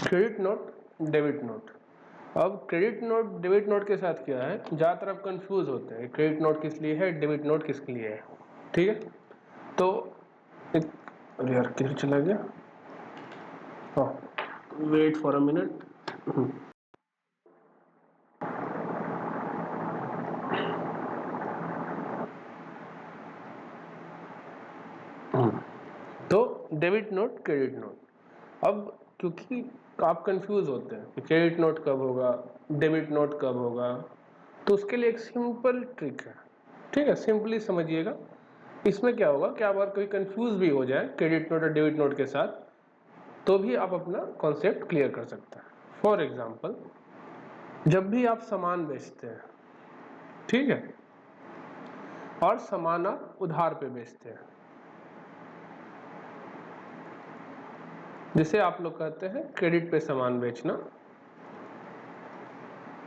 Credit note, debit note. अब credit note debit note के साथ क्या है, ज़्यादातर आप कंफ्यूज होते हैं क्रेडिट नोट किस लिए है, डेबिट नोट किसके लिए है। ठीक है, तो एक अरे यार किधर चला गया, वेट फॉर अ मिनट। तो डेबिट नोट, क्रेडिट नोट। अब क्योंकि आप कंफ्यूज होते हैं कि क्रेडिट नोट कब होगा, डेबिट नोट कब होगा, तो उसके लिए एक सिंपल ट्रिक है। ठीक है, सिंपली समझिएगा। इसमें क्या होगा कि आप अगर कोई कंफ्यूज भी हो जाए क्रेडिट नोट और डेबिट नोट के साथ, तो भी आप अपना कॉन्सेप्ट क्लियर कर सकते हैं। फॉर एग्जाम्पल, जब भी आप सामान बेचते हैं, ठीक है, और सामान आप उधार पे बेचते हैं, जिसे आप लोग कहते हैं क्रेडिट पे सामान बेचना।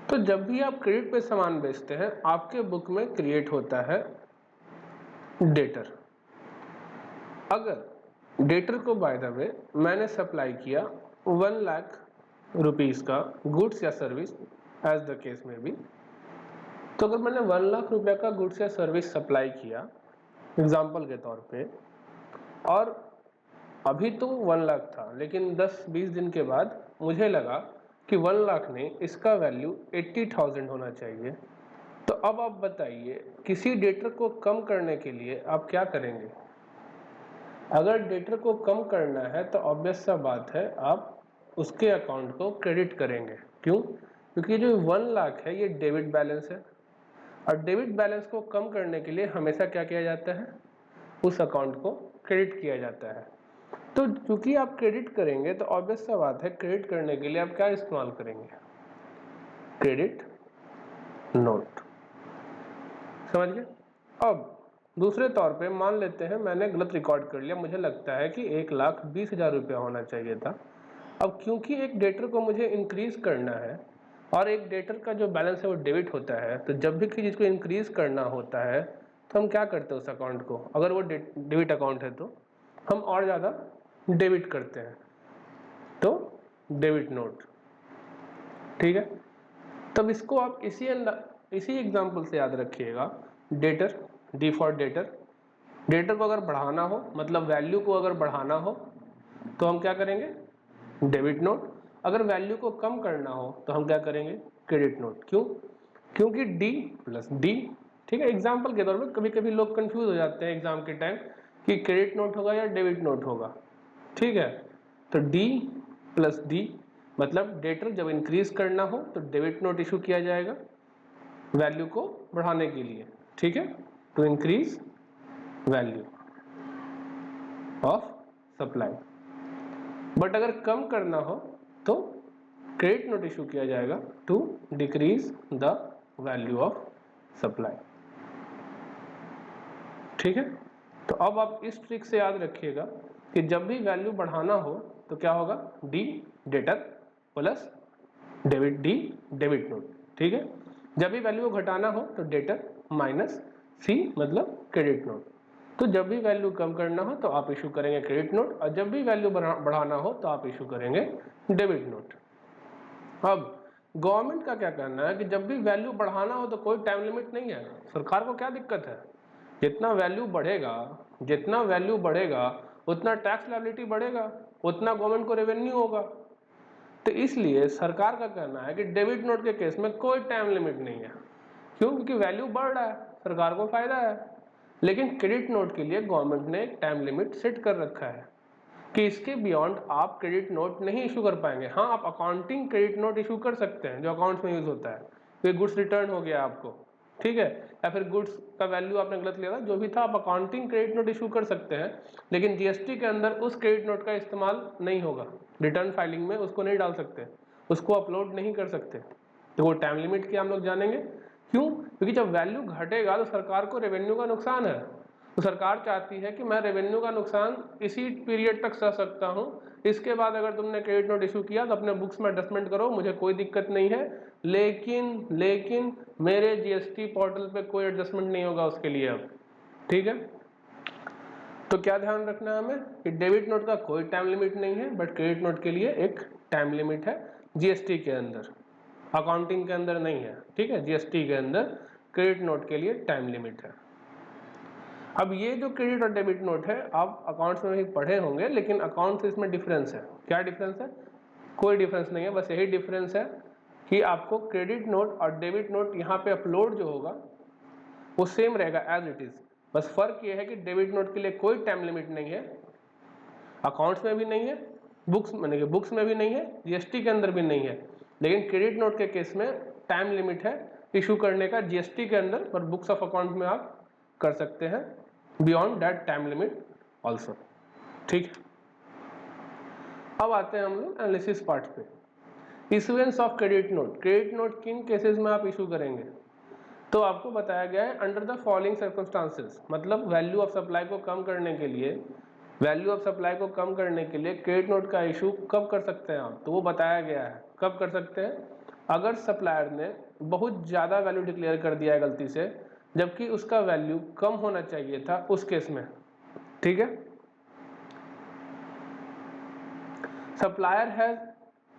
तो जब भी आप क्रेडिट पे सामान बेचते हैं, आपके बुक में क्रिएट होता है डेटर। अगर डेटर को बाय द वे मैंने सप्लाई किया 1 लाख रुपीस का गुड्स या सर्विस, एज द केस में भी, तो अगर मैंने 1 लाख रुपए का गुड्स या सर्विस सप्लाई किया एग्जाम्पल के तौर पे, और अभी तो 1 लाख था, लेकिन 10-20 दिन के बाद मुझे लगा कि 1 लाख नहीं, इसका वैल्यू 80,000 होना चाहिए। तो अब आप बताइए, किसी डेटर को कम करने के लिए आप क्या करेंगे? अगर डेटर को कम करना है तो ऑब्वियस सा बात है, आप उसके अकाउंट को क्रेडिट करेंगे। क्यों? क्योंकि जो 1 लाख है ये डेबिट बैलेंस है, और डेबिट बैलेंस को कम करने के लिए हमेशा क्या किया जाता है, उस अकाउंट को क्रेडिट किया जाता है। तो क्योंकि आप क्रेडिट करेंगे तो ऑब्वियस सा बात है, क्रेडिट करने के लिए आप क्या इस्तेमाल करेंगे? Credit note. समझ गए? अब दूसरे तौर पे मान लेते हैं मैंने गलत रिकॉर्ड कर लिया, मुझे लगता है कि 1,20,000 रुपया होना चाहिए था। अब क्योंकि एक डेटर को मुझे इंक्रीज करना है, और एक डेटर का जो बैलेंस है वो डेबिट होता है, तो जब भी किसी चीज़ को इंक्रीज करना होता है तो हम क्या करते हैं उस अकाउंट को, अगर वो डेबिट अकाउंट है तो हम और ज़्यादा डेबिट करते हैं, तो डेबिट नोट। ठीक है, तब इसको आप इसी एग्जाम्पल से याद रखिएगा। Debtor, D for debtor. Debtor को अगर बढ़ाना हो, मतलब वैल्यू को अगर बढ़ाना हो, तो हम क्या करेंगे? Debit note. अगर वैल्यू को कम करना हो तो हम क्या करेंगे? Credit note. क्यों? क्योंकि डी प्लस डी। ठीक है, एग्जाम्पल के तौर पर कभी कभी लोग कंफ्यूज हो जाते हैं एग्जाम के टाइम कि क्रेडिट नोट होगा या डेबिट नोट होगा। ठीक है, तो डी प्लस डी मतलब डेटर जब इंक्रीज करना हो तो डेबिट नोट इशू किया जाएगा वैल्यू को बढ़ाने के लिए। ठीक है, to increase value of supply. But अगर कम करना हो तो क्रेडिट नोट इशू किया जाएगा to decrease the value of supply. ठीक है, तो अब आप इस ट्रिक से याद रखिएगा कि जब भी वैल्यू बढ़ाना हो तो क्या होगा? D debtor plus debit D debit note. ठीक है, जब भी वैल्यू को घटाना हो तो डेटर माइनस सी मतलब क्रेडिट नोट। तो जब भी वैल्यू कम करना हो तो आप इशू करेंगे क्रेडिट नोट, और जब भी वैल्यू बढ़ाना हो तो आप इशू करेंगे डेबिट नोट। अब गवर्नमेंट का क्या कहना है कि जब भी वैल्यू बढ़ाना हो तो कोई टाइम लिमिट नहीं है। सरकार को क्या दिक्कत है? जितना वैल्यू बढ़ेगा, जितना वैल्यू बढ़ेगा उतना टैक्स लायबिलिटी बढ़ेगा, उतना गवर्नमेंट को रेवेन्यू होगा। तो इसलिए सरकार का कहना है कि डेबिट नोट के केस में कोई टाइम लिमिट नहीं है। क्यों? क्योंकि वैल्यू बढ़ रहा है, सरकार को फायदा है। लेकिन क्रेडिट नोट के लिए गवर्नमेंट ने एक टाइम लिमिट सेट कर रखा है कि इसके बियॉन्ड आप क्रेडिट नोट नहीं इशू कर पाएंगे। हाँ, आप अकाउंटिंग क्रेडिट नोट इशू कर सकते हैं जो अकाउंट्स में यूज होता है, तो गुड्स रिटर्न हो गया आपको, ठीक है, या फिर गुड्स का वैल्यू आपने गलत लिया था, जो भी था, आप अकाउंटिंग क्रेडिट नोट इशू कर सकते हैं। लेकिन जीएसटी के अंदर उस क्रेडिट नोट का इस्तेमाल नहीं होगा, रिटर्न फाइलिंग में उसको नहीं डाल सकते, उसको अपलोड नहीं कर सकते। तो वो टाइम लिमिट क्या हम लोग जानेंगे। क्यों? क्योंकि जब वैल्यू घटेगा तो सरकार को रेवेन्यू का नुकसान है, तो सरकार चाहती है कि मैं रेवेन्यू का नुकसान इसी पीरियड तक सह सकता हूं, इसके बाद अगर तुमने क्रेडिट नोट इशू किया तो अपने बुक्स में एडजस्टमेंट करो, मुझे कोई दिक्कत नहीं है, लेकिन मेरे जीएसटी पोर्टल पे कोई एडजस्टमेंट नहीं होगा उसके लिए अब। ठीक है, तो क्या ध्यान रखना है हमें कि डेबिट नोट का कोई टाइम लिमिट नहीं है, बट क्रेडिट नोट के लिए एक टाइम लिमिट है जीएसटी के अंदर, अकाउंटिंग के अंदर नहीं है, ठीक है। जीएसटी के अंदर क्रेडिट नोट के लिए टाइम लिमिट है। अब ये जो क्रेडिट और डेबिट नोट है आप अकाउंट्स में भी पढ़े होंगे, लेकिन अकाउंट से इसमें डिफरेंस है। क्या डिफरेंस है? कोई डिफरेंस नहीं है, बस यही डिफरेंस है कि आपको क्रेडिट नोट और डेबिट नोट यहाँ पे अपलोड जो होगा वो सेम रहेगा एज इट इज। बस फर्क ये है कि डेबिट नोट के लिए कोई टाइम लिमिट नहीं है, अकाउंट्स में भी नहीं है, बुक्स में भी नहीं है, जीएसटी के अंदर भी नहीं है। लेकिन क्रेडिट नोट के केस में टाइम लिमिट है इशू करने का जीएसटी के अंदर, पर बुक्स ऑफ अकाउंट में आप कर सकते हैं beyond that time limit also, ठीक है। अब आते हैं हम लोग एनालिसिस पार्ट पे। Issuance of credit note, credit note किन केसेस में आप इशू करेंगे? तो आपको बताया गया है अंडर द फॉलोइंग सर्कमस्टांसेस, मतलब वैल्यू ऑफ सप्लाई को कम करने के लिए, क्रेडिट नोट का इशू कब कर सकते हैं आप? तो वो बताया गया है कब कर सकते हैं। अगर सप्लायर ने बहुत ज़्यादा वैल्यू डिक्लेयर कर दिया है गलती से, जबकि उसका वैल्यू कम होना चाहिए था, उस केस में, ठीक है। Supplier has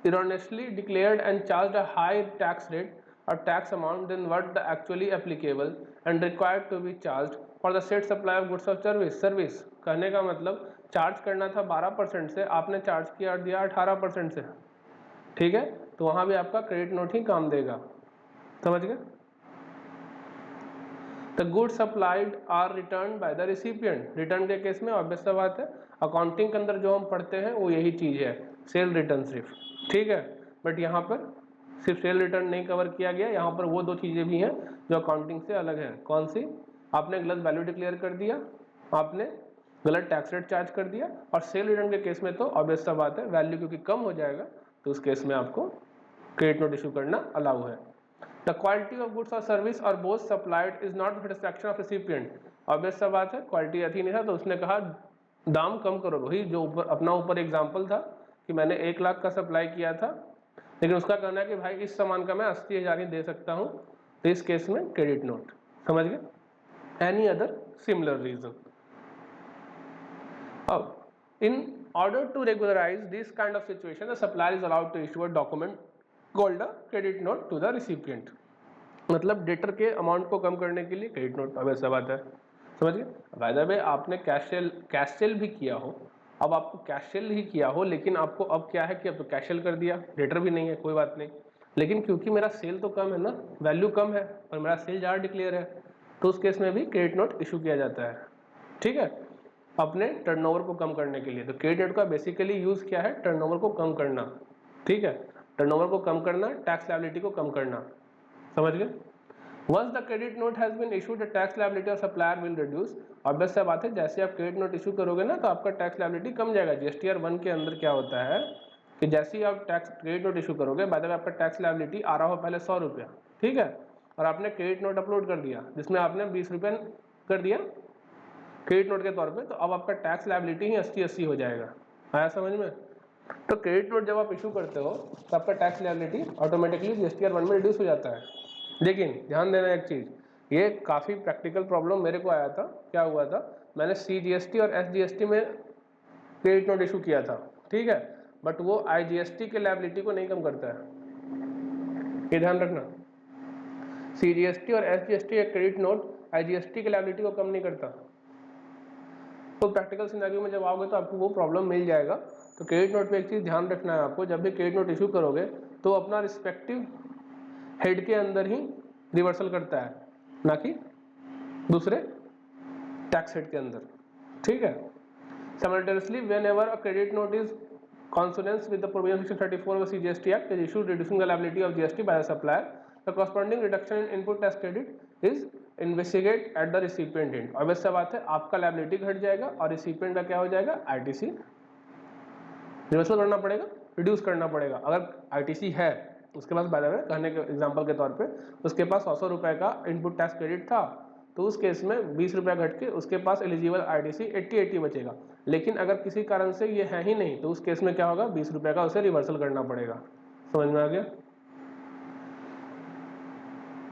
erroneously declared and charged a high tax rate or tax amount than what the actually applicable and required to be charged for the said supply of goods or service। कहने का मतलब charge करना था 12% से, आपने charge किया दिया 18% से, ठीक है। तो वहां भी आपका क्रेडिट नोट ही काम देगा, समझ गए। The good supplied are return by the recipient, return के केस में ऑब्वियस सा बात है, अकाउंटिंग के अंदर जो हम पढ़ते हैं वो यही चीज है, सेल रिटर्न सिर्फ, ठीक है। बट यहाँ पर सिर्फ सेल रिटर्न नहीं कवर किया गया, यहाँ पर वो दो चीजें भी हैं जो अकाउंटिंग से अलग है। कौन सी? आपने गलत वैल्यू डिक्लेयर कर दिया, आपने गलत टैक्स रेट चार्ज कर दिया, और सेल रिटर्न के केस में तो ऑब्वियस सा बात है, वैल्यू क्योंकि कम हो जाएगा तो उस केस में आपको क्रेडिट नोट इशू करना अलाउ है। The quality of goods or service or both supplied is not satisfaction of recipient, obvious सा बात है, क्वालिटी अच्छी नहीं था तो उसने कहा दाम कम करो। वही जो ऊपर एग्जांपल था कि मैंने 1 लाख का सप्लाई किया था, लेकिन उसका कहना है कि भाई इस सामान का मैं 80,000 ही दे सकता हूँ, तो इस केस में क्रेडिट नोट, समझ गए। Any other similar reason. अब in order to regularize this kind of situation, the supplier is allowed to issue a document called a credit note to the recipient। मतलब डेटर के amount को कम करने के लिए credit note, अब ऐसा बात है, समझ गए। बाय द वे आपने कैश सेल भी किया हो, अब आपको कैश सेल ही किया हो, लेकिन आपको अब क्या है कि अब तो कैश सेल कर दिया, डेटर भी नहीं है, कोई बात नहीं, लेकिन क्योंकि मेरा सेल तो कम है ना, वैल्यू कम है और मेरा सेल ज़्यादा डिक्लेयर है, तो उस केस में भी क्रेडिट नोट इशू किया जाता है, ठीक है, अपने टर्नओवर को कम करने के लिए। तो क्रेडिट नोट का बेसिकली यूज क्या है? टर्नओवर को कम करना, ठीक है, टर्नओवर को कम करना, टैक्स लायबिलिटी को कम करना, समझ गए। Once the credit note has been issued, the tax liability of supplier will reduce. Obvious सा बात है, जैसे आप क्रेडिट नोट इशू करोगे ना तो आपका टैक्स लायबिलिटी कम जाएगा। जीएसटीआर 1 के अंदर क्या होता है कि जैसे ही आप टैक्स क्रेडिट नोट इशू करोगे, बाद में आपका टैक्स लायबिलिटी आ रहा हो पहले 100 रुपया, ठीक है, और आपने क्रेडिट नोट अपलोड कर दिया जिसमें आपने 20 रुपये कर दिया क्रेडिट नोट के तौर पे, तो अब आपका टैक्स लायबिलिटी ही 80-80 हो जाएगा। आया समझ में? तो क्रेडिट नोट जब आप इशू करते हो तो आपका टैक्स लायबिलिटी ऑटोमेटिकली जीएसटीआर 1 में रिड्यूस हो जाता है। लेकिन ध्यान देना एक चीज़, ये काफ़ी प्रैक्टिकल प्रॉब्लम मेरे को आया था। क्या हुआ था, मैंने CGST और SGST में क्रेडिट नोट इशू किया था, ठीक है, बट वो IGST के लायबिलिटी को नहीं कम करता है, ये ध्यान रखना। CGST और SGST का क्रेडिट नोट IGST के लायबिलिटी को कम नहीं करता। तो प्रैक्टिकल सिनेरियो में जब आओगे तो आपको वो प्रॉब्लम मिल जाएगा। तो क्रेडिट नोट पे एक चीज़ ध्यान रखना है आपको, जब भी क्रेडिट नोट इशू करोगे तो अपना रिस्पेक्टिव हेड के अंदर ही रिवर्सल करता है, ना कि दूसरे टैक्स हेड के अंदर, ठीक है। Simultaneously, whenever a credit note is consonance with the provision of Section 34 of the CGST Act is issued reducing the liability of GST by the supplier, the corresponding reduction in input tax credit is investigate at the recipient end। और वैसा बात है, आपका liability घट जाएगा और recipient का क्या हो जाएगा? ITC रिवर्सल करना पड़ेगा, रिड्यूस करना पड़ेगा। अगर ITC है उसके पास, बाय द वे कहने के एग्जांपल के तौर पे उसके पास 100 रुपये का इनपुट टैक्स क्रेडिट था, तो उस केस में 20 रुपया घट के उसके पास एलिजिबल ITC 80-80 बचेगा। लेकिन अगर किसी कारण से ये है ही नहीं तो उस केस में क्या होगा? 20 रुपये का उसे रिवर्सल करना पड़ेगा। समझ में आ गया?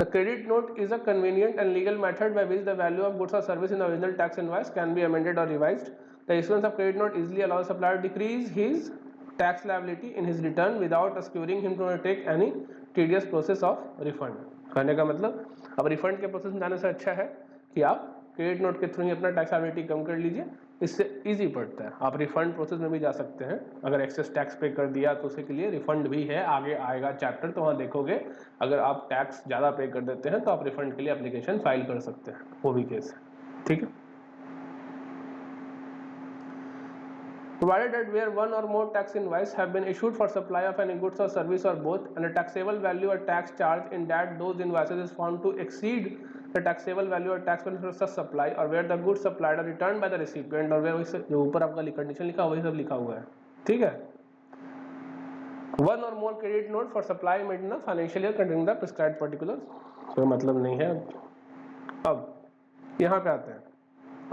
The credit note is a convenient and legal method by which the value of goods or service in the original tax invoice can be amended or revised. The issuance of credit note easily allows supplier to decrease his tax liability in his return without assuring him to undertake any tedious process of refund. कहने का मतलब अब refund के process में जाने से अच्छा है कि आप क्रेडिट नोट के थ्रू ही अपना टैक्स लायबिलिटी कम कर लीजिए, इससे इजी पड़ता है। आप रिफंड प्रोसेस में भी जा सकते हैं, अगर एक्सेस टैक्स पे कर दिया तो उसके लिए रिफंड भी है, आगे आएगा चैप्टर तो वहाँ देखोगे। अगर आप टैक्स ज़्यादा पे कर देते हैं तो आप रिफंड के लिए एप्लीकेशन फाइल कर सकते हैं, वो भी केस है, ठीक है। Provided that where one or more tax invoices have been issued for supply of any goods or service or both, and the taxable value or tax charge in that those invoices is found to exceed the taxable value or tax benefit of such supply, or where the goods supplied are returned by the recipient, और where जो ऊपर आपका condition लिखा वही सब लिखा हुआ है, ठीक है। One or more credit note for supply made in a financial year containing the prescribed particulars, कोई मतलब नहीं है। अब यहाँ पे आते हैं,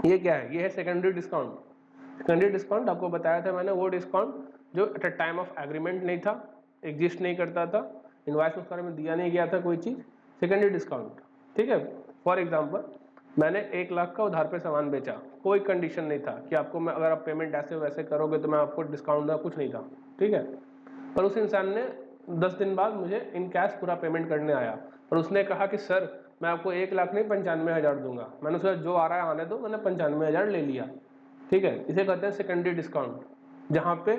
ये क्या है, ये है सेकेंडरी डिस्काउंट। सेकेंडरी डिस्काउंट आपको बताया था मैंने, वो डिस्काउंट जो at a time of agreement नहीं था, एग्जिस्ट नहीं करता था, इनवॉइस उस बारे में दिया नहीं गया था कोई चीज़, सेकेंडरी डिस्काउंट, ठीक है। फॉर एग्जांपल मैंने 1 लाख का उधार पे सामान बेचा, कोई कंडीशन नहीं था कि आपको मैं अगर आप पेमेंट ऐसे वैसे करोगे तो मैं आपको डिस्काउंट दूंगा, कुछ नहीं था, ठीक है। पर उस इंसान ने 10 दिन बाद मुझे इन कैश पूरा पेमेंट करने आया और उसने कहा कि सर मैं आपको 1 लाख नहीं 95,000 दूंगा। मैंने सोचा जो आ रहा है आने दो, मैंने 95,000 ले लिया, ठीक है। इसे कहते हैं सेकेंडरी डिस्काउंट, जहाँ पे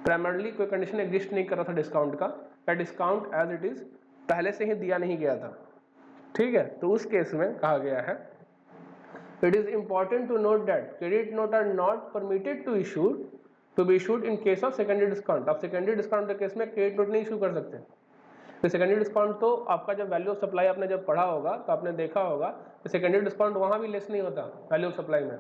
प्राइमरली कोई कंडीशन एग्जिस्ट नहीं कर रहा था डिस्काउंट का, या डिस्काउंट एज इट इज पहले से ही दिया नहीं गया था, ठीक है। तो उस केस में कहा गया है, it is important to note that credit note are not permitted to be issued in case of secondary discount. आप सेकेंडरी डिस्काउंट के केस में क्रेडिट नोट नहीं इशू कर सकते। तो सेकेंडरी डिस्काउंट तो आपका जब वैल्यू ऑफ सप्लाई आपने जब पढ़ा होगा तो आपने देखा होगा कि सेकेंडरी डिस्काउंट वहाँ भी लेस नहीं होता वैल्यू ऑफ सप्लाई में,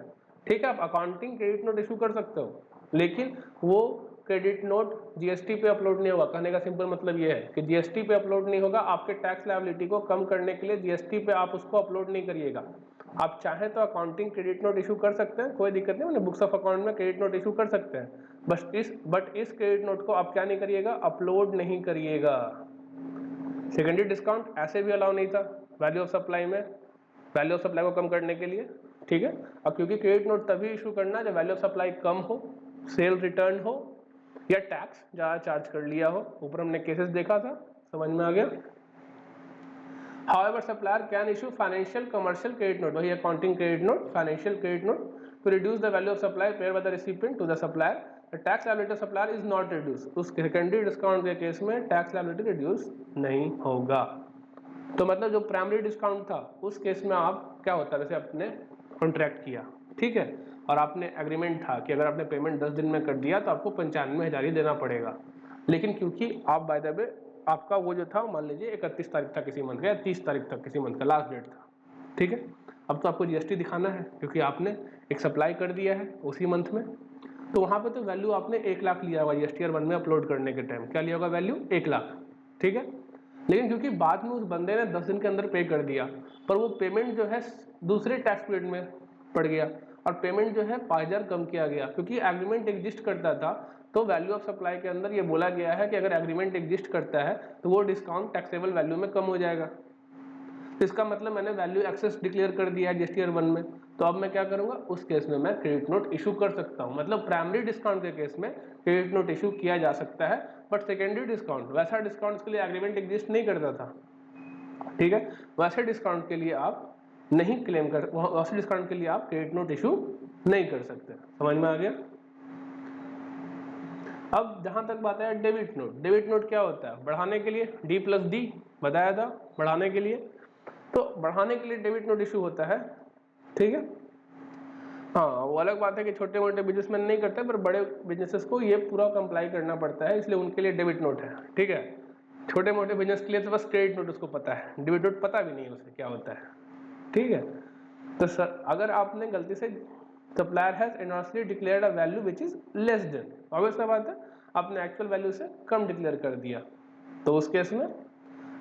ठीक है। आप अकाउंटिंग क्रेडिट नोट इशू कर सकते हो, लेकिन वो क्रेडिट नोट जीएसटी पे अपलोड नहीं होगा। कहने का सिंपल मतलब ये है कि जीएसटी पे अपलोड नहीं होगा, आपके टैक्स लायबिलिटी को कम करने के लिए जीएसटी पे आप उसको अपलोड नहीं करिएगा। आप चाहें तो अकाउंटिंग क्रेडिट नोट इशू कर सकते हैं, कोई दिक्कत नहीं, मैंने बुक्स ऑफ अकाउंट में क्रेडिट नोट इशू कर सकते हैं, बट इस क्रेडिट नोट को आप क्या नहीं करिएगा, अपलोड नहीं करिएगा। सेकेंडरी डिस्काउंट ऐसे भी अलाउ नहीं था वैल्यू ऑफ सप्लाई में, वैल्यू ऑफ सप्लाई को कम करने के लिए, ठीक है। अब क्योंकि क्रेडिट नोट तभी इशू करना जब वैल्यू ऑफ सप्लाई कम हो, सेल रिटर्न हो, या टैक्स ज़्यादा चार्ज कर लिया हो। ऊपर हमने केसेस देखा था, समझ में आ गया। However, supplier can issue financial commercial credit note, वही accounting credit note, financial credit note to reduce the value of supply paid by the recipient to the supplier. The tax liability of supplier is not reduced. उस secondary discount के case में tax liability reduce नहीं होगा। तो मतलब जो primary discount था उस केस में आप क्या होता है, वैसे आपने कॉन्ट्रैक्ट किया, ठीक है, और आपने एग्रीमेंट था कि अगर आपने पेमेंट 10 दिन में कर दिया तो आपको 95,000 ही देना पड़ेगा। लेकिन क्योंकि आप बाय द वे आपका वो जो था मान लीजिए 31 तारीख था किसी मंथ का, या 30 तारीख तक किसी मंथ का लास्ट डेट था, ठीक है। अब तो आपको जीएसटी दिखाना है क्योंकि आपने एक सप्लाई कर दिया है उसी मंथ में, तो वहाँ पे तो वैल्यू आपने 1 लाख लिया हुआ जीएसटीआर 1 में अपलोड करने के टाइम, क्या लिया होगा वैल्यू 1 लाख, ठीक है। लेकिन क्योंकि बाद में उस बंदे ने 10 दिन के अंदर पे कर दिया, पर वो पेमेंट जो है दूसरे टैक्स पीरियड में पड़ गया और पेमेंट जो है 5,000 कम किया गया, क्योंकि एग्रीमेंट एग्जिस्ट करता था। तो वैल्यू ऑफ सप्लाई के अंदर ये बोला गया है कि अगर एग्रीमेंट एग्जिस्ट करता है तो वो डिस्काउंट टैक्सेबल वैल्यू में कम हो जाएगा। तो इसका मतलब मैंने वैल्यू एक्सेस डिक्लेयर कर दिया है जीएसटीआर 1 में, तो अब मैं क्या करूंगा, उस केस में मैं क्रेडिट नोट इशू कर सकता हूं। मतलब प्राइमरी डिस्काउंट के केस में क्रेडिट नोट इशू किया जा सकता है, बट सेकेंडरी डिस्काउंट वैसा डिस्काउंट के लिए एग्रीमेंट एग्जिस्ट नहीं करता था, ठीक है, वैसे डिस्काउंट के लिए आप नहीं क्लेम कर, वैसे डिस्काउंट के लिए आप क्रेडिट नोट इशू नहीं कर सकते। समझ में आ गया। अब जहां तक बात है डेबिट नोट, डेबिट नोट क्या होता है, बढ़ाने के लिए D+D बताया था, बढ़ाने के लिए, तो बढ़ाने के लिए डेबिट नोट इशू होता है, ठीक है। हाँ, वो अलग बात है कि छोटे मोटे बिजनेसमैन नहीं करते, पर बड़े बिजनेसेस को ये पूरा कंप्लाई करना पड़ता है, इसलिए उनके लिए डेबिट नोट है, ठीक है। छोटे मोटे बिजनेस के लिए तो बस क्रेडिट नोट उसको पता है, डेबिट नोट पता भी नहीं उसे क्या होता है, ठीक है। तो सर अगर आपने गलती से supplier has erroneously declared a value which is less than, obvious सा बात है आपने एक्चुअल वैल्यू से कम डिक्लेयर कर दिया, तो उस केस में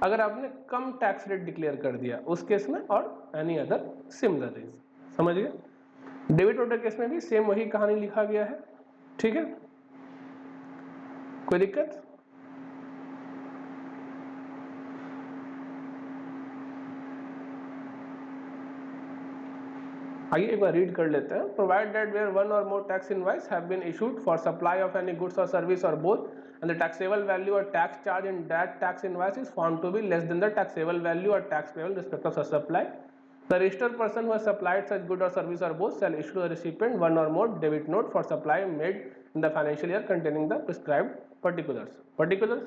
अगर आपने कम टैक्स रेट डिक्लेयर कर दिया उस केस में, और एनी अदर सिमिलर रीजन, समझ गए। डेबिट नोट के केस में भी सेम वही कहानी लिखा गया है, ठीक है, कोई दिक्कत। आइए एक बार रीड कर लेते हैं। Provide that where one or more tax invoice have been issued for supply of any goods or service or both and the taxable value or tax charge in that tax invoice is found to be less than the taxable value or tax payable in respect of such supply, the registered person who has supplied such good or service or both shall issue the recipient one or more debit note for supply made in the financial year containing the prescribed particulars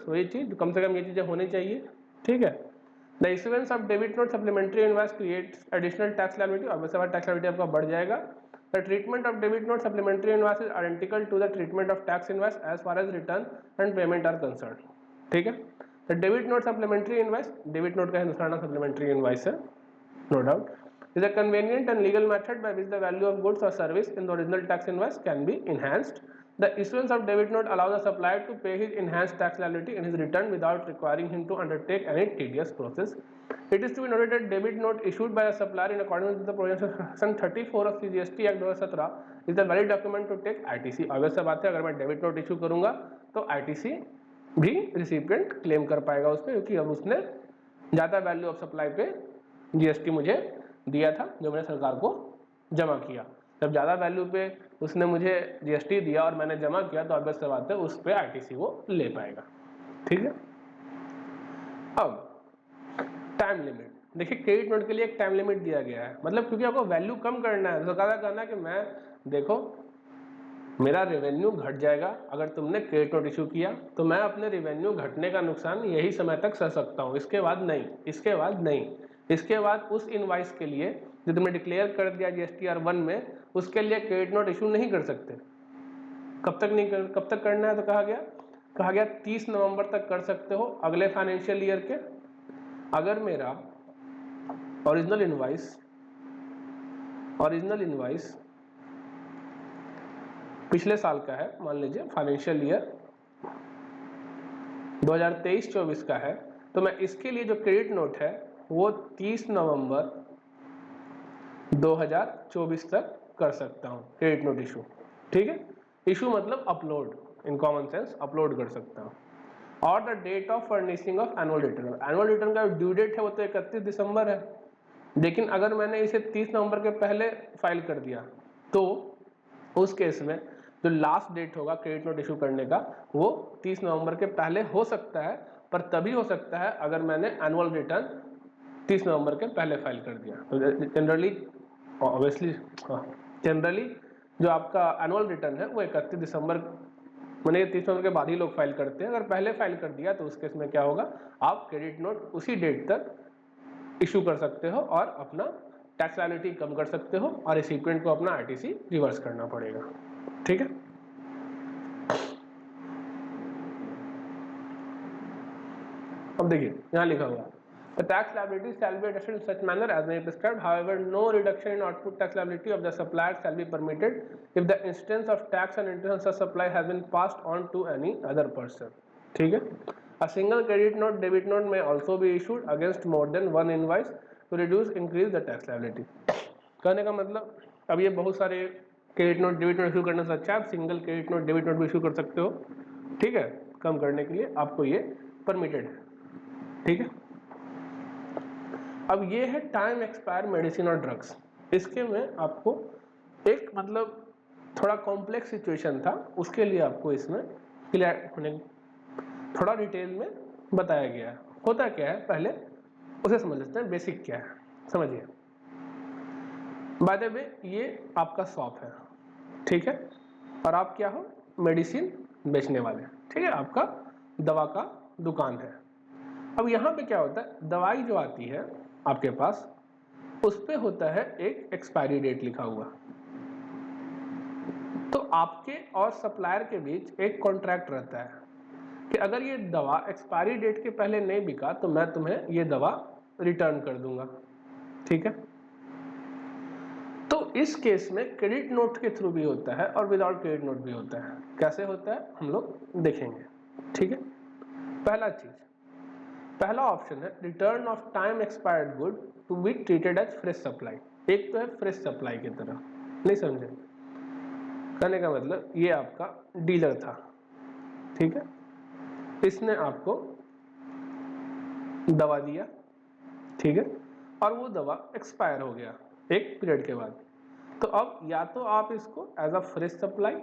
वही चीज, कम से कम ये चीजें होनी चाहिए, ठीक है। The issuance of debit note supplementary invoice creates additional tax liability, obviously tax liability आपका बढ़ जाएगा। The treatment of debit note supplementary invoice is identical to the treatment of tax invoice as far as return and payment are concerned, ठीक है। The debit note supplementary invoice, debit note का दूसरा नाम supplementary invoice है, no doubt, is a convenient and legal method by which the value of goods or service in the original tax invoice can be enhanced. The issuance of debit note allows the supplier to pay his enhanced tax liability in his return without requiring him to undertake any tedious process. It is to be noted that debit note issued by a supplier in accordance with the provisions of Section 34 of CGST Act 2017 is the valid document to take ITC. obvious बात है, अगर मैं debit note issue करूंगा तो ITC भी recipient claim कर पाएगा उस पर, क्योंकि अब उसने ज़्यादा वैल्यू ऑफ सप्लाई पे GST मुझे दिया था जो मैंने सरकार को जमा किया। जब ज़्यादा वैल्यू पे उसने मुझे GST दिया और मैंने जमा किया तो ऑब्वियस बात है उस पर ITC वो ले पाएगा, ठीक है। अब टाइम लिमिट देखिए, क्रेडिट नोट के लिए एक टाइम लिमिट दिया गया है, मतलब क्योंकि आपको वैल्यू कम करना है, सरकार का कहना है कि मैं देखो मेरा रेवेन्यू घट जाएगा अगर तुमने क्रेडिट नोट इशू किया, तो मैं अपने रेवेन्यू घटने का नुकसान यही समय तक सह सकता हूँ, इसके बाद नहीं, इसके बाद नहीं, इसके बाद उस इनवाइस के लिए जो तुमने डिक्लेयर कर दिया GSTR 1 में, उसके लिए क्रेडिट नोट इशू नहीं कर सकते। कब तक करना है, तो कहा गया 30 नवंबर तक कर सकते हो अगले फाइनेंशियल ईयर के। अगर मेरा ओरिजिनल इनवाइस पिछले साल का है, मान लीजिए फाइनेंशियल ईयर 2023-24 का है, तो मैं इसके लिए जो क्रेडिट नोट है वो 30 नवंबर 2024 तक कर सकता हूं क्रेडिट नोट इशू, ठीक है। इशू मतलब upload, in common sense upload कर सकता हूं। और the date of furnishing of annual return का ड्यू डेट है वो तो 31 दिसंबर है, लेकिन अगर मैंने इसे 30 नवंबर के पहले फाइल कर दिया तो उस केस में जो लास्ट डेट होगा क्रेडिट नोट इशू करने का वो 30 नवंबर के पहले हो सकता है, पर तभी हो सकता है अगर मैंने एनुअल रिटर्न 30 नवंबर के पहले फाइल कर दिया। तो जनरली जो आपका एनुअल रिटर्न है वो 31 दिसंबर मैंने 30 नवंबर के बाद ही लोग फाइल करते हैं। अगर पहले फाइल कर दिया तो उस केस में क्या होगा, आप क्रेडिट नोट उसी डेट तक इशू कर सकते हो और अपना टैक्स लायबिलिटी कम कर सकते हो और रिसिपिएंट को अपना ITC रिवर्स करना पड़ेगा, ठीक है। अब देखिए यहां लिखा हुआ The tax liability shall be adjusted in such manner as may be prescribed. However, no reduction in output tax liability of the supplier shall be permitted if the instance of tax and interest on such supply has been passed on to any other person. ठीक है। A single credit note, debit note may also be issued against more than one invoice to increase the tax liability. कहने का मतलब अब ये बहुत सारे credit note debit note issue करने से अच्छा आप single credit note debit note भी इशू कर सकते हो, ठीक है। कम करने के लिए आपको ये परमिटेड है, ठीक है। अब ये है टाइम एक्सपायर मेडिसिन और ड्रग्स। इसके में आपको एक मतलब थोड़ा कॉम्प्लेक्स सिचुएशन था, उसके लिए आपको इसमें क्लियर होने थोड़ा डिटेल में बताया गया है। होता क्या है पहले उसे समझ लेते हैं, बेसिक क्या है समझिए। बाय द वे ये आपका शॉप है, ठीक है, और आप क्या हो, मेडिसिन बेचने वाले, ठीक है, आपका दवा का दुकान है। अब यहाँ पे क्या होता है, दवाई जो आती है आपके पास उस पे होता है एक एक्सपायरी डेट लिखा हुआ, तो आपके और सप्लायर के बीच एक कॉन्ट्रैक्ट रहता है कि अगर ये दवा एक्सपायरी डेट के पहले नहीं बिका तो मैं तुम्हें ये दवा रिटर्न कर दूंगा, ठीक है। तो इस केस में क्रेडिट नोट के थ्रू भी होता है और विदाउट क्रेडिट नोट भी होता है। कैसे होता है हम लोग देखेंगे, ठीक है। पहला ऑप्शन है return of time expired good to be treated as fresh supply. एक तो है फ्रेश सप्लाई की तरह, नहीं समझे, कहने का मतलब ये आपका डीलर था, ठीक है, इसने आपको दवा दिया, ठीक है, और वो दवा एक्सपायर हो गया एक पीरियड के बाद। तो अब या तो आप इसको as a fresh supply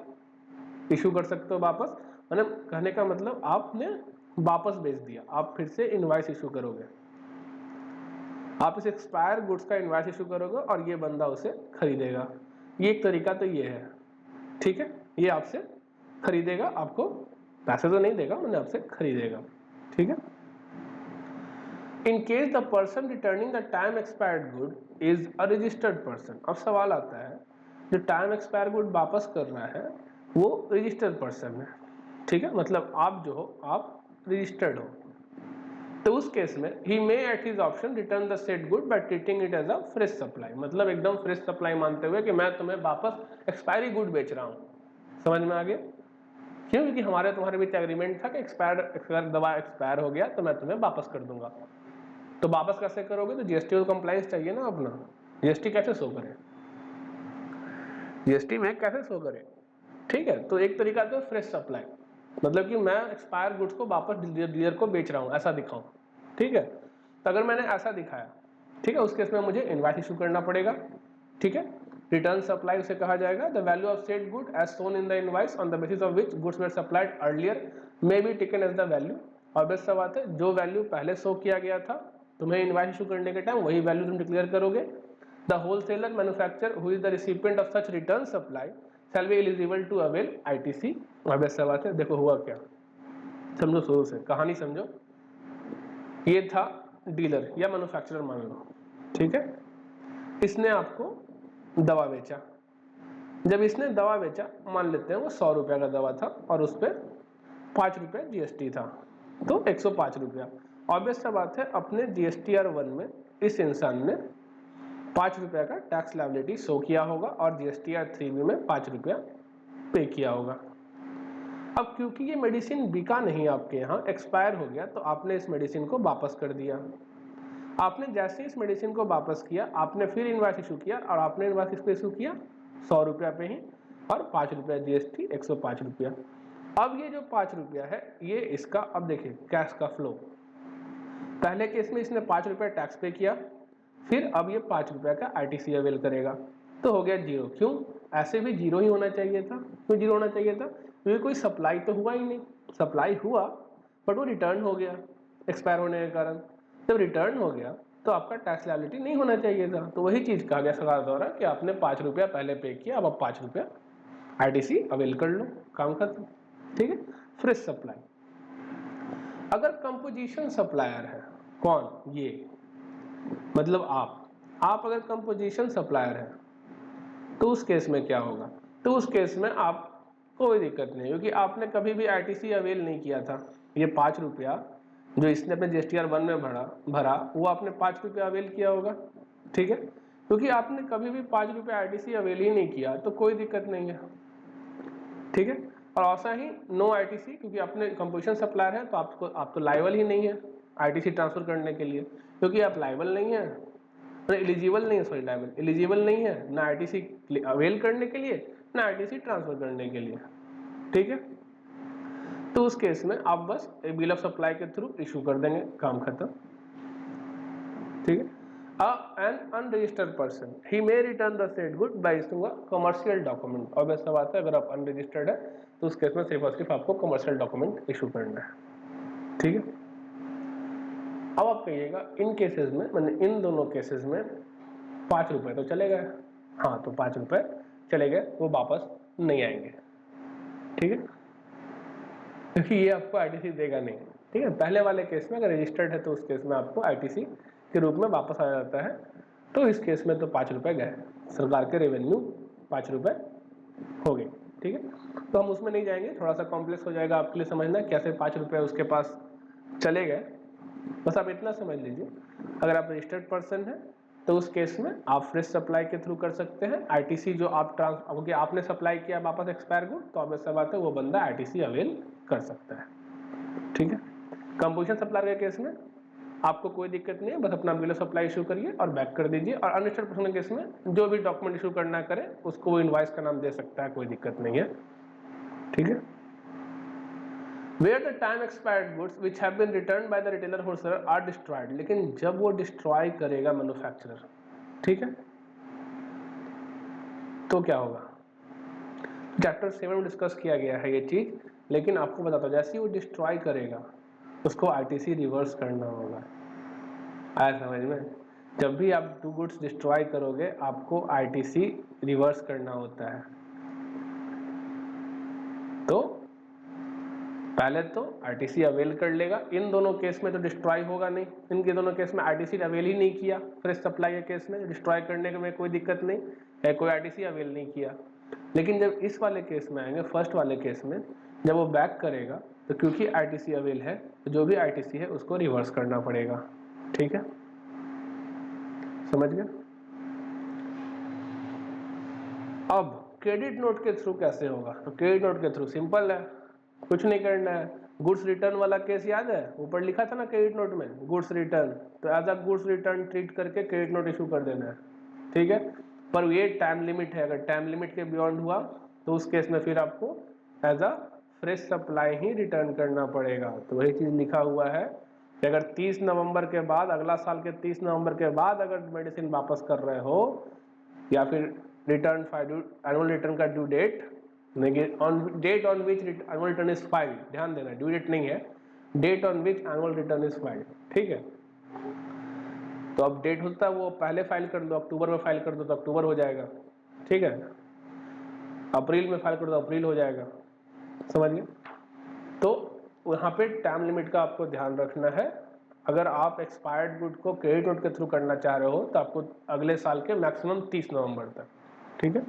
issue कर सकते हो वापस, मतलब कहने का मतलब आपने वापस बेच दिया, आप फिर से इनवॉइस इशू करोगे, आप इस एक्सपायर गुड्स का इनवॉइस इशू करोगे और ये बंदा उसे खरीदेगा। ये एक तरीका तो ये है, ठीक है, ये आपसे खरीदेगा, आपको पैसे तो नहीं देगा, उन्हें आपसे खरीदेगा, ठीक है। In case the person returning the time expired good is a registered person. अब सवाल आता है, जो टाइम एक्सपायर गुड वापस कर रहा है वो रजिस्टर्ड पर्सन है, ठीक है, मतलब आप जो हो आप रजिस्टर्ड हो। तो उस केस में he may at his option return the said goods by treating it as a fresh supply, मतलब एकदम फ्रेश सप्लाई मानते हुए कि मैं तुम्हें वापस एक्सपायरी गुड बेच रहा हूँ। समझ में आ गया? क्यों? क्योंकि हमारे तुम्हारे बीच एग्रीमेंट था कि एक्सपायर दवा एक्सपायर हो गया तो मैं तुम्हें वापस कर दूंगा। तो वापस कैसे करोगे? तो जीएसटी को कंप्लायंस चाहिए ना अपना, जीएसटी कैसे शो करे, जीएसटी में कैसे शो करे, ठीक है। तो एक तरीका तो फ्रेश सप्लाई, मतलब कि मैं एक्सपायर गुड्स को वापस डीलर को बेच रहा हूँ, ऐसा दिखाऊं, ठीक है। तो अगर मैंने ऐसा दिखाया, ठीक है, उस केस में मुझे इनवॉइस इशू करना पड़ेगा, ठीक है। रिटर्न सप्लाई उसे कहा जाएगा। The value of said good as shown in the invoice on the basis of which goods were supplied earlier may be taken as the value. और बेस्ट सा बात है, जो वैल्यू पहले शो किया गया था तुम्हें इनवॉइस इशू करने के टाइम, वही वैल्यू तुम डिक्लेयर करोगे। The wholesaler manufacturer who is the recipient of such return supply shall be eligible to avail ITC। अब ऐसा बात है, देखो हुआ क्या, समझो शुरू से कहानी समझो। ये था डीलर या मैन्युफैक्चरर मान लो, ठीक है, इसने आपको दवा बेचा। जब इसने दवा बेचा, मान लेते हैं वो 100 रुपया का दवा था और उस पर 5 रुपया जीएसटी था, तो 105 रुपया। ऑब्वियस सा बात है, अपने जीएसटीआर 1 में इस इंसान ने 5 रुपया का टैक्स लायबिलिटी शो किया होगा और जीएसटीआर 3 में 5 रुपया पे किया होगा। अब क्योंकि ये मेडिसिन बिका नहीं आपके यहाँ, एक्सपायर हो गया, तो आपने इस मेडिसिन को वापस कर दिया। आपने जैसे ही इस मेडिसिन को वापस किया, आपने फिर इनवॉइस इशू किया और आपने इनवॉइस किस पे इशू किया? 100 रुपया पे ही, और 5 रुपया जीएसटी, 105 रुपया। अब ये जो 5 रुपया है, ये इसका, अब देखिए कैश का फ्लो, पहले केस में इसने 5 रुपया टैक्स पे किया, फिर अब ये 5 रुपया का आईटीसी अवेल करेगा, तो हो गया जीरो। क्यों? ऐसे भी जीरो ही होना चाहिए था। क्यों जीरो होना चाहिए था? क्योंकि कोई सप्लाई तो हुआ ही नहीं, सप्लाई हुआ बट वो रिटर्न हो गया एक्सपायर होने के कारण। जब रिटर्न हो गया तो आपका टैक्स लायबिलिटी नहीं होना चाहिए था। तो वही चीज कहा गया सरकार द्वारा कि आपने 5 रुपया पहले पे किया, अब आप 5 रुपया आईटीसी अवेल कर लो, काम खत्म, ठीक है। Fresh supply. अगर कंपोजिशन सप्लायर है, कौन? ये मतलब आप अगर कंपोजिशन सप्लायर है तो उस केस में क्या होगा? तो उस केस में आप कोई दिक्कत नहीं, क्योंकि आपने कभी भी आईटीसी अवेल नहीं किया था। ये 5 रुपया जो इसने अपने जीएसटीआर 1 में भरा वो आपने 5 रुपया अवेल किया होगा, ठीक है। क्योंकि आपने कभी भी 5 रुपया आईटीसी अवेल ही नहीं किया तो कोई दिक्कत नहीं है, ठीक है। और ऐसा ही नो आईटीसी, क्योंकि अपने कंपोजिशन सप्लायर है तो आप तो लायबल ही नहीं है आईटीसी ट्रांसफर करने के लिए, क्योंकि आप लायबल नहीं है, एलिजिबल नहीं है, सॉरी लायबल, एलिजिबल नहीं है ना आईटीसी अवेल करने के लिए ना आईटीसी ट्रांसफर करने के लिए, ठीक है। तो उस केस में आप बस एक बिल ऑफ सप्लाई के थ्रू इशू कर देंगे, काम खत्म, ठीक है। N unregistered person he may return the said good bye issuing a commercial document. और वैसा बात है, अगर आप अनरजिस्टर्ड है तो उस केस में सिर्फ और सिर्फ आपको कमर्शियल डॉक्यूमेंट इशू करना है, ठीक है। अब आप कहिएगा इन केसेस में, मैंने इन दोनों केसेस में 5 रुपए तो चले गए, हाँ तो 5 रुपए चले गए, वो वापस नहीं आएंगे, ठीक है, क्योंकि ये आपको आईटीसी देगा नहीं, ठीक है। पहले वाले केस में अगर रजिस्टर्ड है तो उस केस में आपको आईटीसी के रूप में वापस आ जाता है। तो इस केस में तो 5 रुपए गए, सरकार के रेवेन्यू 5 रुपए हो गए, ठीक है। तो हम उसमें नहीं जाएंगे, थोड़ा सा कॉम्प्लेक्स हो जाएगा आपके लिए समझना कैसे 5 रुपए उसके पास चले गए। बस आप इतना समझ लीजिए, अगर आप रजिस्टर्ड पर्सन है तो उस केस में आप फ्रेश सप्लाई के थ्रू कर सकते हैं। आईटीसी जो आप क्योंकि आपने सप्लाई किया वापस एक्सपायर गुड, तो ऑब्वियस सा बात है वो बंदा आईटीसी अवेल कर सकता है, ठीक है। कंपोजिशन सप्लायर के केस में आपको कोई दिक्कत नहीं है, बस अपना बिल ऑफ सप्लाई इशू करिए और बैक कर दीजिए। और अनरजिस्टर्ड पर्सन के केस में जो भी डॉक्यूमेंट इशू करना करे उसको वो इनवॉइस का नाम दे सकता है, कोई दिक्कत नहीं है, ठीक है। Where the time expired goods which have been returned by the retailer wholesaler are destroyed, लेकिन जब वो डिस्ट्रॉय करेगा मैन्युफैक्चरर, ठीक है, तो क्या होगा, चैप्टर 7 में डिस्कस किया गया है ये चीज़, लेकिन आपको बताता हूँ जैसे ही वो डिस्ट्रॉय करेगा उसको आरटीसी रिवर्स करना होगा। आया समझ में? जब भी आप टू गुड्स डिस्ट्रॉय करोगे आपको आरटीसी रिवर्स करना होता है। तो पहले तो आरटीसी अवेल कर लेगा, इन दोनों केस में तो डिस्ट्रॉय होगा नहीं, इनके दोनों केस में आरटीसी अवेल ही नहीं किया, फ्रेश सप्लाई के केस में डिस्ट्रॉय करने में कोई दिक्कत नहीं है, कोई आरटीसी अवेल नहीं किया। लेकिन जब इस वाले केस में आएंगे, फर्स्ट वाले केस में जब वो बैक करेगा तो क्योंकि आरटीसी अवेल है तो जो भी आरटीसी है उसको रिवर्स करना पड़ेगा। ठीक है, समझ गए? अब क्रेडिट नोट के थ्रू कैसे होगा? तो क्रेडिट नोट के थ्रू सिंपल है, कुछ नहीं करना है। गुड्स रिटर्न वाला केस याद है, ऊपर लिखा था ना क्रेडिट नोट में गुड्स रिटर्न, तो as a goods return treat करके क्रेडिट नोट इशू कर देना है। ठीक है, पर ये टाइम लिमिट है, अगर टाइम लिमिट के बियॉन्ड हुआ तो उस केस में फिर आपको एज अ फ्रेश सप्लाई ही रिटर्न करना पड़ेगा। तो वही चीज़ लिखा हुआ है कि अगर 30 नवंबर के बाद, अगला साल के 30 नवंबर के बाद अगर मेडिसिन वापस कर रहे हो, या फिर रिटर्न एनुअल रिटर्न का due date on date on which annual return is filed, ध्यान देना ड्यू डेट नहीं है, date on which annual return is filed. ठीक है, तो अब डेट होता है वो पहले फाइल कर दो, अक्टूबर में फाइल कर दो तो अक्टूबर हो जाएगा। ठीक है, अप्रैल में फाइल कर दो अप्रैल हो जाएगा। समझिए? तो यहाँ पे टाइम लिमिट का आपको ध्यान रखना है। अगर आप एक्सपायर्ड गुड को क्रेडिट नोट के थ्रू करना चाह रहे हो तो आपको अगले साल के मैक्सिमम 30 नवंबर तक। ठीक है,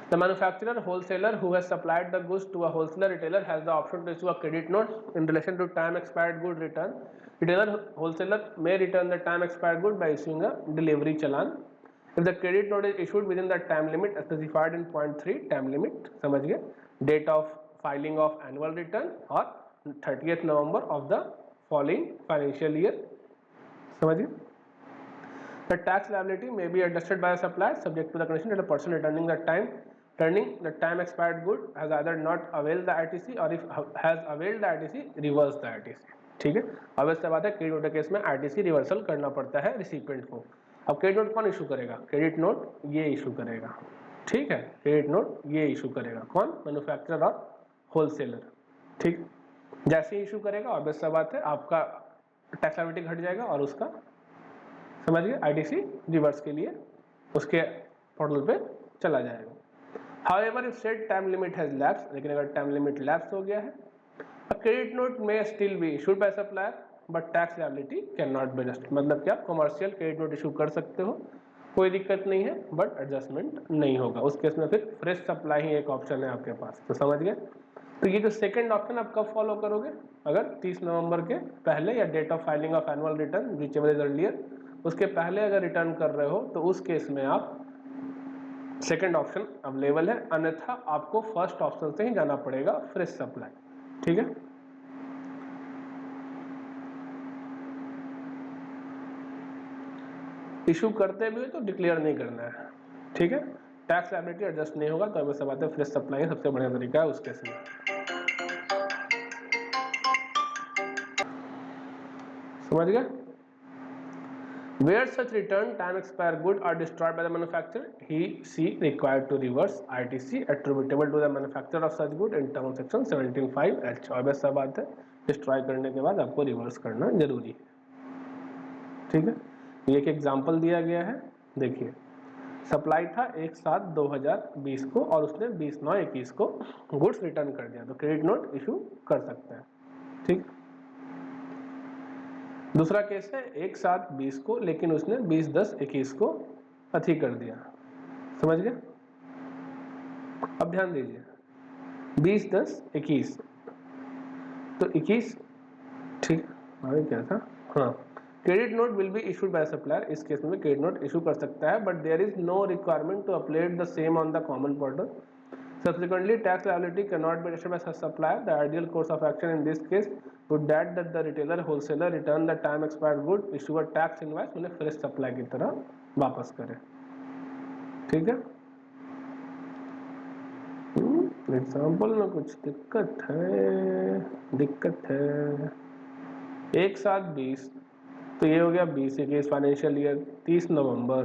The manufacturer wholesaler who has supplied the goods to a wholesaler retailer has the option to issue a credit note in relation to time expired good return. Retailer wholesaler may return the time expired good by issuing a delivery challan. If the credit note is issued within the time limit specified in point 3 time limit, समझ गए, date of filing of annual return और 30th November of the following financial year, समझ गए। The tax liability may be adjusted by a supplier subject to the condition that the person returning the time expired good has either not availed the ITC or if has availed the ITC reverse the ITC। ठीक है, अब इससे बात है credit note के case में ITC reversal करना पड़ता है रिसिपिएंट को। अब क्रेडिट नोट कौन इशू करेगा? क्रेडिट नोट ये इशू करेगा। ठीक है, क्रेडिट नोट ये इशू करेगा कौन? मैन्युफैक्चरर और होलसेलर। ठीक, जैसे ही इशू करेगा ऑब्वियस सा बात है आपका टैक्स लायबिलिटी घट जाएगा और उसका, समझ गए, आईटीसी रिवर्स के लिए उसके पोर्टल पे चला जाएगा। However, if said time limit has lapsed, लेकिन अगर टाइम लिमिट लैप्स हो गया है, क्रेडिट नोट में still be issued by supplier but tax liability can not be adjusted. मतलब क्या, कमर्शियल क्रेडिट नोट इशू कर सकते हो, कोई दिक्कत नहीं है, बट एडजस्टमेंट नहीं होगा। उस केस में फिर फ्रेश सप्लाई ही एक ऑप्शन है आपके पास। तो समझ गए? तो ये जो सेकंड ऑप्शन आप कब फॉलो करोगे? अगर 30 नवंबर के पहले या date of filing of annual return whichever is earlier, उसके पहले अगर रिटर्न कर रहे हो तो उस केस में आप सेकंड ऑप्शन अवेलेबल है, अन्यथा आपको फर्स्ट ऑप्शन से ही जाना पड़ेगा, फ्रेश सप्लाई। ठीक है, इशू करते भी तो डिक्लेयर नहीं करना है। ठीक है, टैक्स लायबिलिटी एडजस्ट नहीं होगा तो अब सब बात है, फ्रेश सप्लाई सबसे बढ़िया तरीका है उस केस में। समझ गए? Where such return time expired good are destroyed by the manufacturer, he required to reverse ITC attributable to the manufacturer of such good in terms of section 17(5)(h। और बस सब बात है, डिस्ट्रॉय करने के बाद आपको रिवर्स करना जरूरी है। ठीक है, ये एक एग्जांपल दिया गया है, देखिए सप्लाई था 1/7/2020 को और उसने 20/9/21 को गुड्स रिटर्न कर दिया तो क्रेडिट नोट इशू कर सकता है। ठीक, दूसरा केस है 1/7/20 को लेकिन उसने 20/10/21 को अथी कर दिया। समझ गए? अब ध्यान दीजिए, 20/10/21 तो 21, ठीक, आगे क्या था, हाँ, credit note will be issued by supplier. इस केस में क्रेडिट नोट इशू कर सकता है but there is no requirement to upload the same on the common portal. Subsequently, tax liability cannot be adjusted by such supplier. The ideal course of action in this case would that the retailer wholesaler return the time expired good, issue a tax invoice, उन्हें fresh supply की तरह वापस करे। ठीक है, example में कुछ दिक्कत है। 1/7/20 तो ये हो गया 20/21 फाइनेंशियल ईयर 30 नवंबर,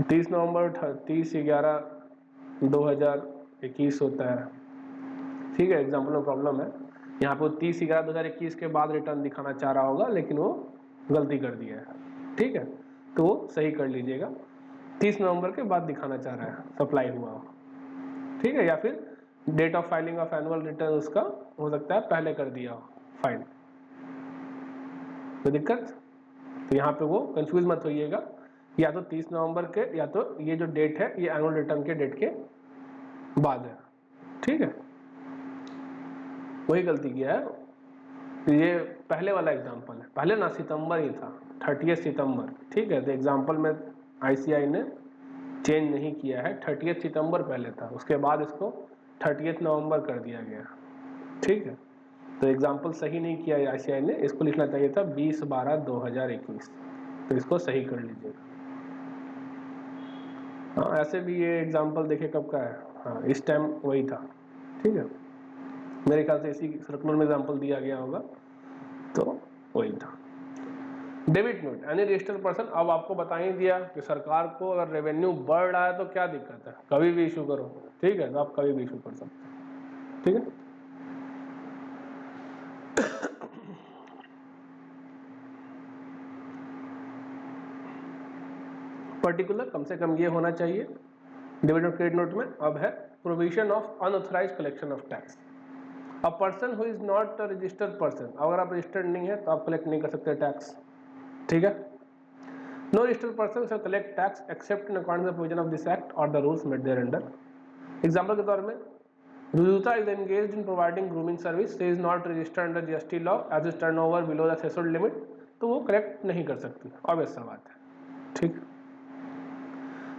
30 नवंबर 30/11/2021 होता है, ठीक है, एग्जाम्पल में प्रॉब्लम है, यहाँ पे 30/11/2021 के बाद रिटर्न दिखाना चाह रहा होगा लेकिन वो गलती कर दिया है, ठीक है, तो वो सही कर लीजिएगा, 30 नवंबर के बाद दिखाना चाह रहा है सप्लाई हुआ हो, ठीक है, या फिर date of filing of annual return उसका हो सकता है पहले कर दिया हो फाइल, कोई दिक्कत? तो यहाँ पे वो कंफ्यूज मत होइएगा, या तो 30 नवंबर के या तो ये जो डेट है ये एनुअल रिटर्न के डेट के बाद है, ठीक है, वही गलती किया है, ये पहले वाला एग्जांपल है, पहले ना सितंबर ही था 30 सितंबर, ठीक है, तो एग्जांपल में आईसीआई ने चेंज नहीं किया है, 30 सितंबर पहले था, उसके बाद इसको 30 नवंबर कर दिया गया, ठीक है, तो एग्जांपल सही नहीं किया आईसीआई ने, इसको लिखना चाहिए था 20/12/2021, तो इसको सही कर लीजिएगा। हाँ, ऐसे भी ये एग्जांपल देखिए कब का है, हाँ इस टाइम वही था, ठीक है, मेरे ख्याल से इसी सर्कुलर में एग्जांपल दिया गया होगा, तो वही था। Debit note any registered person, अब आपको बता ही दिया कि सरकार को अगर रेवेन्यू बढ़ रहा है तो क्या दिक्कत है, कभी भी इशू करो, ठीक है, तो आप कभी भी इशू कर सकते हैं, ठीक है। पर्टिकुलर कम से कम ये होना चाहिए डेबिट और क्रेडिट नोट में। अब है provision of unauthorised collection of tax. A person who is not a registered person, अगर आप रजिस्टर्ड नहीं है तो आप कलेक्ट नहीं कर सकते टैक्स, ठीक है। No registered person shall collect tax except in according to the provision of this act और the rules made thereunder. Example के तौर में Rujuta is engaged in providing grooming service, she is not registered under GST law as is turnover below the threshold limit, तो वो collect नहीं कर सकती, obvious सा बात है, ठीक।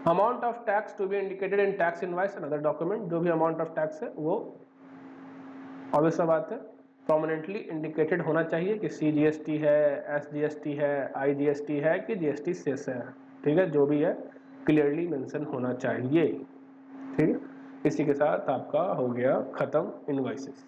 Amount of tax to be indicated in tax invoice and other document, जो भी अमाउंट ऑफ टैक्स है वो ऑब्वियस सा बात है प्रोमिनेंटली इंडिकेटेड होना चाहिए कि CGST है, SGST है, IGST है कि GST सेस है, ठीक है, जो भी है क्लियरली मेंशन होना चाहिए, ठीक है। इसी के साथ आपका हो गया खत्म इनवॉइसेस।